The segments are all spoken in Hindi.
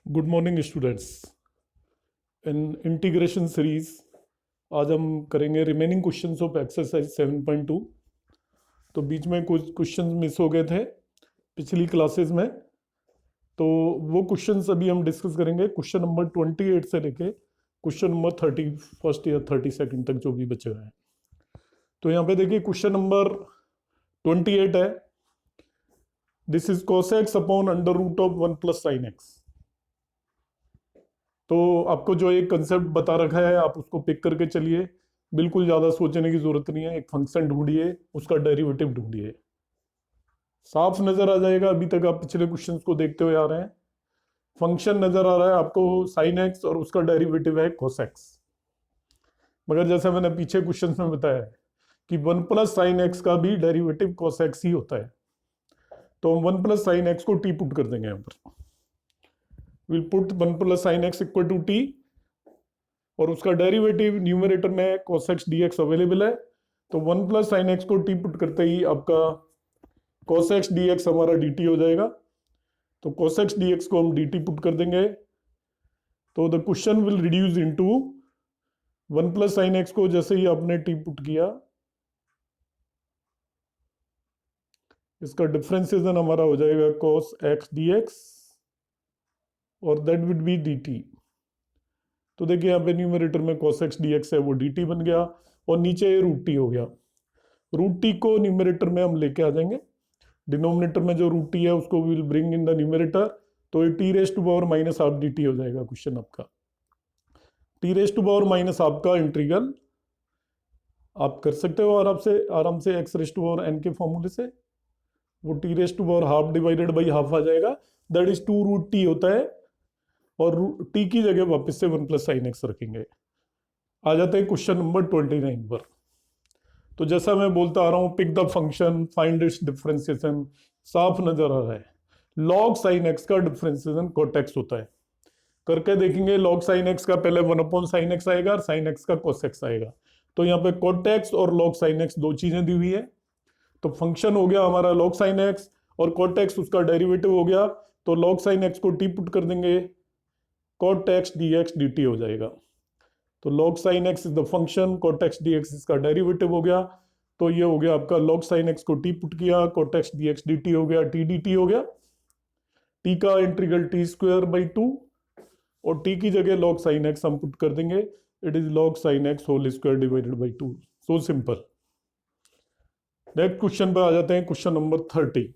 Good morning students. In integration series आज हम करेंगे रिमेनिंग क्वेश्चंस ऑफ एक्सरसाइज 7.2। तो बीच में कुछ क्वेश्चंस मिस हो गए थे पिछली क्लासेस में, तो वो क्वेश्चंस अभी हम डिस्कस करेंगे। क्वेश्चन नंबर 28 से लेके क्वेश्चन नंबर 31 या 32 तक जो भी बचे हुए हैं। तो यहाँ पे देखिए क्वेश्चन नंबर 28 है, this is cos x upon under root of 1 plus sine x. तो आपको जो एक कंसेप्ट बता रखा है आप उसको पिक करके चलिए, बिल्कुल ज्यादा सोचने की जरूरत नहीं है। एक फंक्शन ढूंढिए, उसका डेरिवेटिव ढूंढिए, साफ नजर आ जाएगा। अभी तक आप पिछले क्वेश्चंस को देखते हुए आ रहे हैं। फंक्शन नजर आ रहा है आपको साइन एक्स और उसका डेरिवेटिव है कोस एक्स। मगर जैसे मैंने पीछे क्वेश्चंस में बताया है कि 1 प्लस साइन एक्स का भी डेरिवेटिव कोस एक्स ही होता है। तो हम 1 प्लस साइन एक्स को टी पुट कर देंगे यहाँ पर। Will put 1 plus sine x equal to T और उसका डेरिवेटिव न्यूमरेटर में cos x dx अवेलेबल है। तो 1 प्लस साइन एक्स को टी पुट करते ही आपका cos x dx हमारा dt हो जाएगा। तो cos x dx को हम dt पुट कर देंगे। तो the question will reduce into 1 plus sine x को जैसे ही आपने टी पुट किया, इसका डिफरेंशिएशन हमारा हो जाएगा cos x dx और दैट विल बी dt। तो देखिए यहाँ पे न्यूमरेटर में cos x dx है, वो dt बन गया और नीचे रूट टी हो गया। रूट टी को न्यूमरेटर में हम लेके आ जाएंगे। डिनोमिनेटर में जो रूट टी है उसको will bring in the numerator. तो ये t race to power minus half dt हो जाएगा क्वेश्चन आपका। T race to power minus half का इंटीग्रल आप कर सकते हो आराम से x race to power N के फॉर्मूले से। वो t race to power half divided by half आ जाएगा, दैट इज 2 रूट टी होता है। और टी की जगह वापस से 1 प्लस साइन एक्स रखेंगे। आ जाते हैं क्वेश्चन नंबर 29 पर। तो जैसा मैं बोलता आ रहा हूं, pick the function, find its differentiation. साफ नजर आ रहा है लॉग साइन एक्स का डिफरेंशिएशन कोट एक्स होता है। करके देखेंगे। लॉग साइन एक्स का पहले 1 अपॉन साइन एक्स आएगा और साइन एक्स का कोस एक्स आएगा। तो यहाँ पे कोट एक्स और लॉग साइन एक्स दो चीजें दी हुई है। तो फंक्शन हो गया हमारा लॉग साइन एक्स और कोट एक्स उसका डेरिवेटिव हो गया। तो लॉग साइन एक्स को टी पुट कर देंगे, cot x dx dt हो जाएगा। तो log sin x is the function, cot x dx इसका डेरिवेटिव हो गया। तो ये हो गया आपका log sin x को t पुट किया, cot x dx dt हो गया, t dt हो गया। t का इंटीग्रल t स्क्वायर बाई 2 और t की जगह log sin x हम पुट कर देंगे। It is log sin x whole square divided by 2। So simple. Next question पर आ जाते हैं, क्वेश्चन नंबर 30।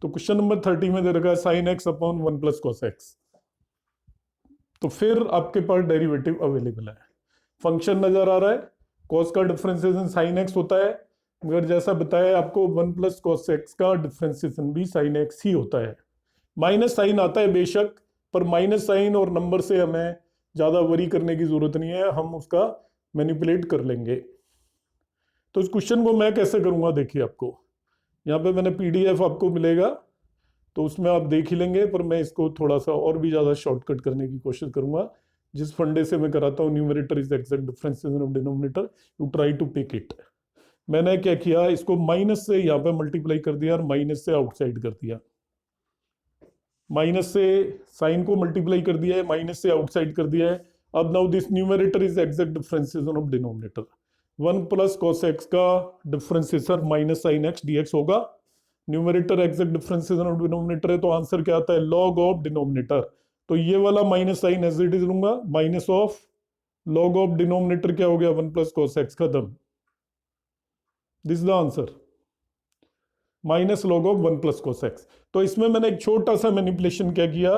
तो क्वेश्चन नंबर 30 में दे रखा है sin x upon 1 plus cos x। तो फिर आपके पास डेरिवेटिव अवेलेबल है। फंक्शन नजर आ रहा है, cos का डिफरेंशिएशन sin x होता है। मगर जैसा बताया आपको 1 प्लस cos x का डिफरेंशिएशन भी sin x ही होता है। माइनस साइन आता है बेशक, पर माइनस साइन और नंबर से हमें ज्यादा वरी करने की जरूरत नहीं है, हम उसका मैनिपुलेट कर लेंगे। तो इस क्वेश्चन को मैं कैसे करूंगा, देखिए आपको यहाँ पे मैंने PDF आपको मिलेगा, तो उसमें आप देख ही लेंगे। पर मैं इसको थोड़ा सा और भी ज्यादा शॉर्टकट करने की कोशिश करूंगा। जिस फंडे से मैं कराता हूँ, numerator is exact differentiation of denominator, you try to pick it. मैंने क्या किया, इसको माइनस से यहाँ पे मल्टीप्लाई कर दिया और माइनस से आउटसाइड कर दिया। माइनस से साइन को मल्टीप्लाई कर दिया है, माइनस से आउटसाइड कर दिया है। अब now this numerator is exact differentiation of denominator. 1 plus cos x का differentiation minus sine x dx होगा। Numerator exact differentiation of denominator है, तो आंसर क्या आता है, लॉग ऑफ डिनोमिनेटर। तो ये वाला minus sine as it is लूंगा, minus of log of denominator क्या हो गया, 1 प्लस cos x खत्म। This the answer, minus log of 1 plus cos x। तो इसमें मैंने एक छोटा सा मैनिपुलेशन क्या किया,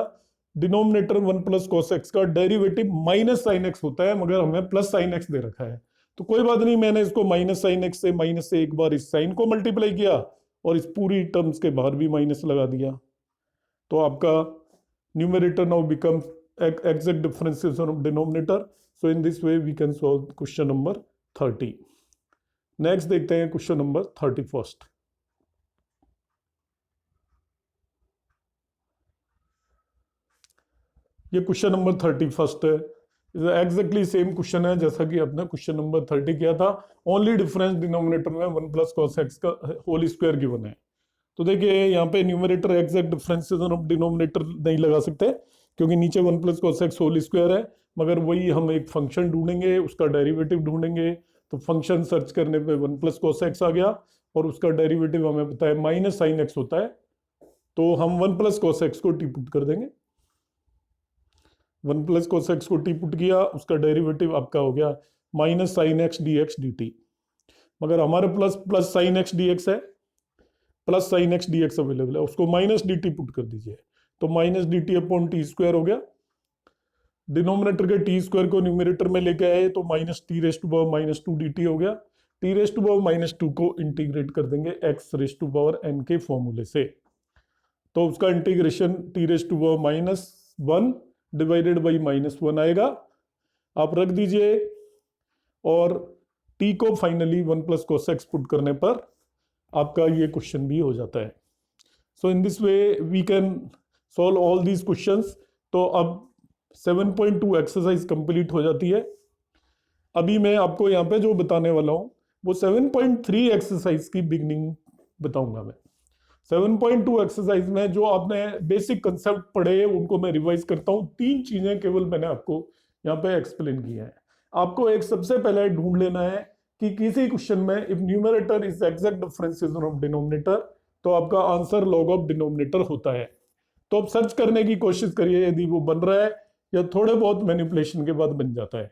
डिनोमिनेटर 1 प्लस cos x का डेरिवेटिव माइनस साइन एक्स होता है, मगर हमें प्लस साइन एक्स दे रखा है। तो कोई बात नहीं, मैंने इसको माइनस साइन एक्स से माइनस से एक बार इस साइन को मल्टीप्लाई किया और इस पूरी टर्म्स के बाहर भी माइनस लगा दिया। तो आपका numerator now becomes exact differentiation of denominator. So in this way we can solve question number 30। Next देखते हैं क्वेश्चन नंबर 31। ये क्वेश्चन नंबर 31 है। एग्जैक्टली सेम क्वेश्चन है जैसा कि अपने क्वेश्चन नंबर 30 किया था। ओनली डिफरेंस डिनोमिनेटर में 1 प्लस cos x का होल स्क्वायर गिवन है। तो देखिए यहाँ पे numerator exact differentiation of denominator नहीं लगा सकते, क्योंकि नीचे 1 plus cos x whole square है, मगर वही हम एक फंक्शन ढूंढेंगे, उसका डेरिवेटिव ढूंढेंगे। तो फंक्शन सर्च करने पे 1 प्लस कॉस एक्स आ गया और उसका डेरिवेटिव हमें पता है माइनस साइन एक्स होता है, तो हम 1 प्लस कॉस एक्स को टी पुट कर देंगे। 1 प्लस कॉस एक्स को टी पुट किया, उसका डेरिवेटिव आपका हो गया minus sine x d x d t. मगर हमारे plus sine x d x है, plus sine x d x available है, उसको माइनस डी टी पुट कर दीजिए, तो minus d t upon t square हो गया। डिनोमिनेटर के टी स्क्वायर को न्यूमरेटर में लेके आए तो minus T race to power minus two D T हो गया। T race to power minus two को इंटीग्रेट कर देंगे x race to power N के फॉर्मूले से, तो उसका integration T race to power minus one divided by minus one आएगा, आप रख दीजिए। और t को finally 1 plus cos x put करने पर आपका ये क्वेश्चन भी हो जाता है। So in this way we can solve all these questions. तो अब 7.2 एक्सरसाइज कंप्लीट हो जाती है। अभी मैं आपको यहाँ पे जो बताने वाला हूँ वो 7.3 एक्सरसाइज की बिगनिंग बताऊंगा मैं। 7.2 एक्सरसाइज में जो आपने बेसिक कंसेप्ट पढ़े उनको मैं रिवाइज करता हूँ। 3 चीजें केवल मैंने आपको यहाँ पे एक्सप्लेन की है। आपको एक सबसे पहले ढूंढ लेना है कि किसी क्वेश्चन में if numerator is exact differentiation of denominator, तो आपका आंसर लॉग ऑफ डिनोमिनेटर होता है। तो आप सर्च करने की कोशिश करिए यदि वो बन रहा है या थोड़े बहुत मैनिपुलेशन के बाद बन जाता है।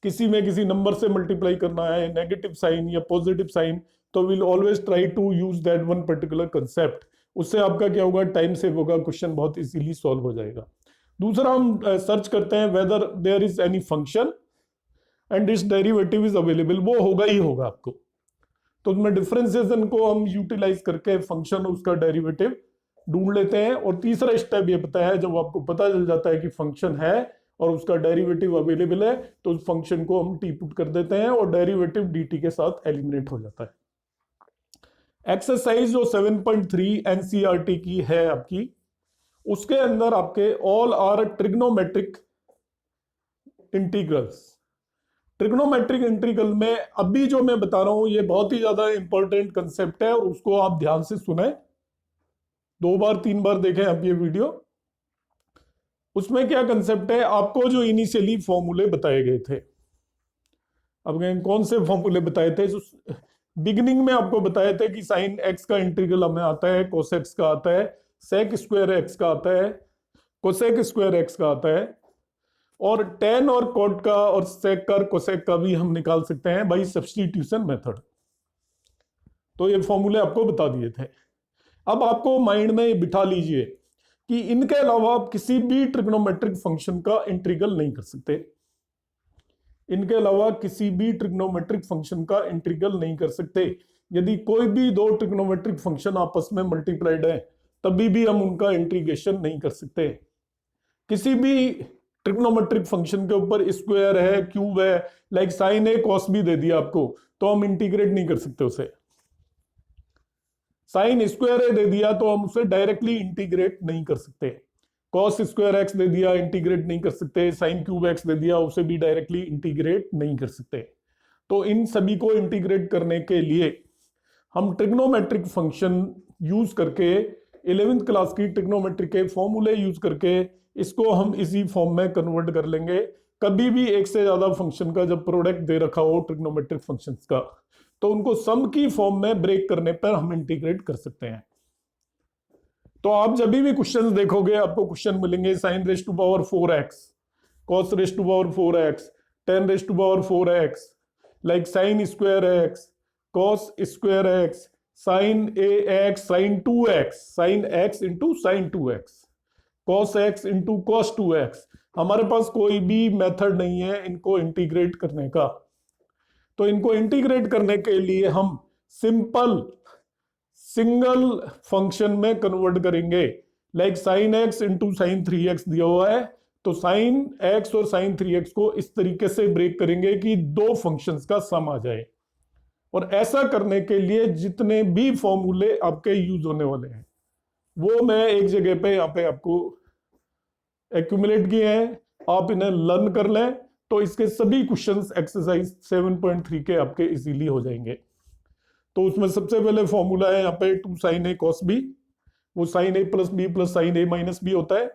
किसी में किसी नंबर से मल्टीप्लाई करना है, नेगेटिव साइन या पॉजिटिव साइन, तो will always try to use that one particular concept. उससे आपका क्या होगा, टाइम सेव होगा, क्वेश्चन बहुत इजीली सॉल्व हो जाएगा। दूसरा हम सर्च करते हैं whether there is any function and its derivative is available, वो होगा ही होगा आपको। तो उसमें डिफरेंशिएशन को हम यूटिलाइज करके फंक्शन उसका डेरिवेटिव ढूंढ लेते हैं। और तीसरा स्टेप ये पता है, जब आपको पता चल जाता है कि फंक्शन है और उसका डेरिवेटिव अवेलेबल है, तो उस फंक्शन को हम टी पुट कर देते हैं और डेरिवेटिव dt के साथ एलिमिनेट हो जाता है। एक्सरसाइज जो 7.3 एनसीईआरटी की है आपकी, उसके अंदर आपके all are trigonometric integrals. Trigonometric integral में अभी जो मैं बता रहा हूं ये बहुत ही ज्यादा इंपॉर्टेंट कंसेप्ट है और उसको आप ध्यान से सुने, 2 बार 3 बार देखें आप ये वीडियो। उसमें क्या कंसेप्ट है, आपको जो इनिशियली फॉर्मूले बताए गए थे, अब कौन से फॉर्मूले बताए थे, बिगिनिंग में आपको बताए थे कि साइन एक्स का इंटीग्रल हमें आता है, कोस एक्स का आता है, सेक स्क्वायर एक्स का आता है, कोसेक स्क्वायर एक्स का आता है, और टेन और कोट का और सेक का और कोसेक का भी हम निकाल सकते हैं बाई सब्स्टिट्यूशन मेथड। तो ये फॉर्मूले आपको बता दिए थे। अब आपको माइंड में बिठा लीजिए कि इनके अलावा आप किसी भी ट्रिग्नोमेट्रिक फंक्शन का इंटीग्रल नहीं कर सकते। इनके अलावा किसी भी ट्रिग्नोमेट्रिक फंक्शन का इंटीग्रल नहीं कर सकते। यदि कोई भी 2 ट्रिग्नोमेट्रिक फंक्शन आपस में मल्टीप्लाइड है तभी भी हम उनका इंटीग्रेशन नहीं कर सकते। किसी भी ट्रिग्नोमेट्रिक फंक्शन के ऊपर स्क्वायर है, क्यूब है, लाइक साइन ए कॉस भी दे दिया आपको, तो हम इंटीग्रेट नहीं कर सकते उसे। साइन स्क्वायर ए दे दिया तो हम उसे डायरेक्टली इंटीग्रेट नहीं कर सकते। कॉस स्क्वायर एक्स दे दिया, इंटीग्रेट नहीं कर सकते। साइन क्यूब एक्स दे दिया, उसे भी डायरेक्टली इंटीग्रेट नहीं कर सकते। तो इन सभी को इंटीग्रेट करने के लिए हम ट्रिग्नोमेट्रिक फंक्शन यूज करके 11th क्लास की ट्रिग्नोमेट्री के फॉर्मूले यूज करके इसको हम इसी फॉर्म में कन्वर्ट कर लेंगे। कभी भी एक से ज्यादा फंक्शन का जब प्रोडक्ट दे रखा हो ट्रिग्नोमेट्रिक फंक्शंस का, तो उनको सम की फॉर्म में ब्रेक करने पर हम इंटीग्रेट कर सकते हैं। तो आप जब भी क्वेश्चन देखोगे आपको क्वेश्चन मिलेंगे sine raised to power 4x, cos raised to power 4x, tan raised to power 4x, like sine square x, cos square x, sine A x, sine 2x, sine x into sine 2x, cos x into cos 2x। हमारे पास कोई भी मेथड नहीं है इनको इंटीग्रेट करने का। तो इनको इंटीग्रेट करने के लिए हम सिंपल सिंगल फंक्शन में कन्वर्ट करेंगे। Like sine x into sine 3x दिया हुआ है, तो साइन x और साइन 3x को इस तरीके से ब्रेक करेंगे कि 2 फंक्शंस का सम आ जाए। और ऐसा करने के लिए जितने भी फॉर्मूले आपके यूज होने वाले हैं वो मैं एक जगह पे यहाँ पे आपको एक्यूमुलेट किए हैं, आप इन्हें लर्न कर लें तो इसके सभी क्वेश्चंस एक्सरसाइज 7.3 के आपके इजीली हो जाएंगे। तो उसमें सबसे पहले फॉर्मूला है यहाँ पे 2 sin a cos b, वो sin a plus B plus sine A minus B होता है।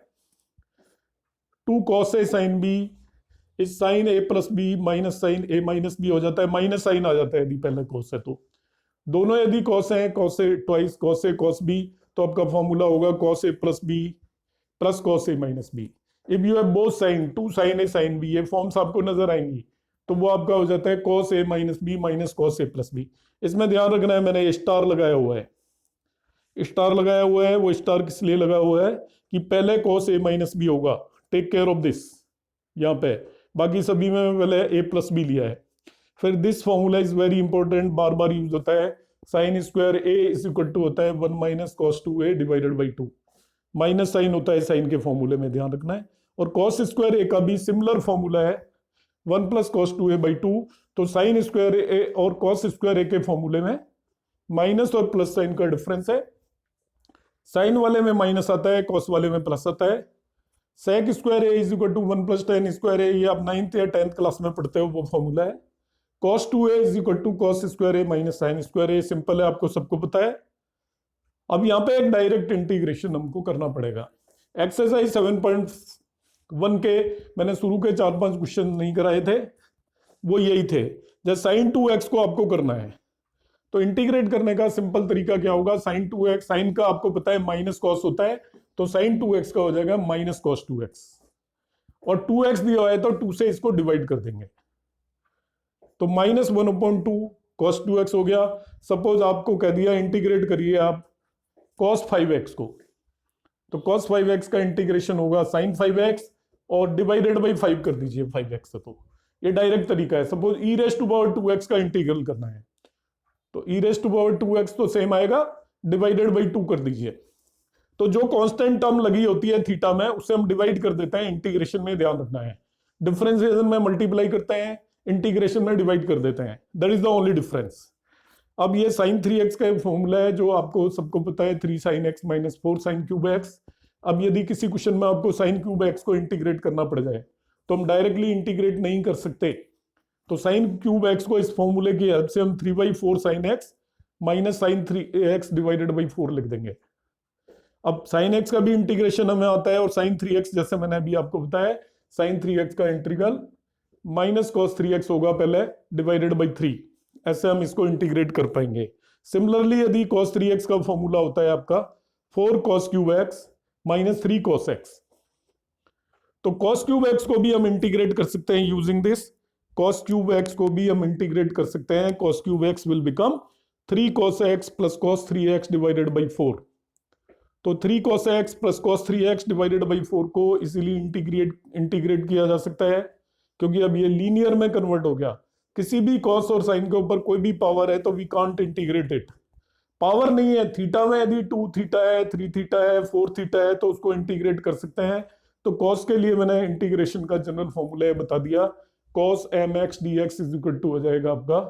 2 cos ए साइन बी, इस sine A plus B minus sine A minus B हो जाता है, माइनस साइन आ जाता है यदि पहले cos है तो। दोनों यदि cos है, cos A twice cos A cos b, तो आपका फॉर्मूला होगा cos A plus B plus cos A minus B. If you have both sine, 2 sin A sin b, ये फॉर्म्स आपको नजर आएंगी, तो वो आपका हो जाता है cos A minus B minus cos A plus B. इसमें ध्यान रखना है, मैंने स्टार लगाया हुआ है, स्टार लगाया हुआ है, वो स्टार किस लिए लगा हुआ है कि पहले cos ए माइनस बी होगा, टेक केयर ऑफ दिस यहाँ पे, बाकी सभी में पहले ए प्लस बी लिया है। फिर this formula is very important, बार बार यूज होता है, sine square a is equal to होता है 1 minus cos 2a divided by 2, minus sine होता है साइन के फॉर्मूले में, ध्यान रखना है। और कॉस स्क्वायर ए का भी सिमिलर फॉर्मूला है 1 प्लस कॉस 2a बाई 2, तो साइन स्क्वायर ए और कॉस स्क्वायर ए के फॉर्मूले में माइनस और प्लस साइन का डिफरेंस है, साइन वाले में माइनस आता है, कॉस वाले में प्लस आता है। Sec square a is equal to 1 plus tan square a, ये आप 9th या 10th क्लास में पढ़ते हो, वो फॉर्मूला है। cos 2a is equal to cos square a minus sine square a, simple है, आपको सबको पता है। अब यहाँ पे एक डायरेक्ट इंटीग्रेशन हमको करना पड़ेगा। एक्सरसाइज 7.1 के मैंने शुरू के 4-5 क्वेश्चन नहीं कराए थे, वो यही थे। जब साइन 2x को आपको करना है तो इंटीग्रेट करने का सिंपल तरीका क्या होगा, साइन 2x, साइन का आपको पता है माइनस कॉस होता है, तो साइन 2x का हो जाएगा माइनस कॉस 2x, और 2x दिया हुआ है तो 2 से इसको डिवाइड कर देंगे, तो माइनस 1/2 cos 2x हो गया। सपोज आपको कह दिया इंटीग्रेट करिए आप cos 5x को, तो cos 5x का इंटीग्रेशन होगा sin 5x और डिवाइडेड बाई 5 कर दीजिए 5x से, तो ये डायरेक्ट तरीका है। Suppose e raised to power 2x का इंटीग्रल करना है, तो e raised to power 2x तो सेम आएगा, डिवाइडेड बाई 2 कर दीजिए, तो जो कांस्टेंट टर्म लगी होती है थीटा में उसे हम डिवाइड कर देते हैं, इंटीग्रेशन में ध्यान रखना है। डिफरेंशिएशन में मल्टीप्लाई करते हैं, इंटीग्रेशन में डिवाइड कर देते हैं, that is the only difference. अब ये sin 3x का फॉर्मूला है जो आपको सबको पता है, 3 sin x minus 4 sin cube x। अब यदि किसी क्वेश्चन में आपको sin क्यूब x को इंटीग्रेट करना पड़ जाए तो हम डायरेक्टली इंटीग्रेट नहीं कर सकते, तो sin क्यूब x को इस फॉर्मूले की हेल्प से हम 3/4 sin x minus sin 3x divided by 4 लिख देंगे। अब sin x का भी इंटीग्रेशन हमें आता है, और sin 3x जैसे मैंने अभी आपको बताया, sin 3x का इंटीग्रल माइनस cos 3x होगा पहले डिवाइडेड बाई 3, ऐसे हम इसको इंटीग्रेट कर पाएंगे। सिमिलरली यदि cos 3x का फॉर्मूला होता है आपका 4 cos cube x minus 3 cos x, तो cos क्यूब x को भी हम इंटीग्रेट कर सकते हैं using this, cos cube x को भी हम इंटीग्रेट कर सकते हैं, cos cube x will become 3 cos x plus cos 3x divided by 4, तो 3 cos x plus cos 3x divided by 4 को इजीली इंटीग्रेट किया जा सकता है, क्योंकि अब ये लीनियर में कन्वर्ट हो गया। किसी भी cos और sin के ऊपर कोई भी पावर है तो we can't integrate it, power नहीं है, थीटा में यदि 2 थीटा है, 3 थीटा है, 4 थीटा है तो उसको इंटीग्रेट कर सकते हैं। तो cos के लिए मैंने इंटीग्रेशन का जनरल फॉर्मूला बता दिया, cos mx dx is equal to हो जाएगा आपका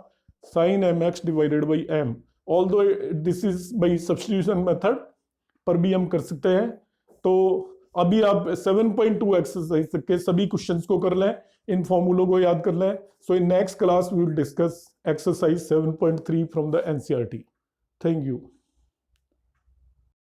sin mx divided by m, although this is by substitution method पर भी हम कर सकते हैं। तो अभी आप 7.2 एक्सरसाइज के सभी क्वेश्चंस को कर लें, इन फॉर्मूलों को याद कर लें। So in next class we will discuss exercise 7.3 from the NCERT. Thank you.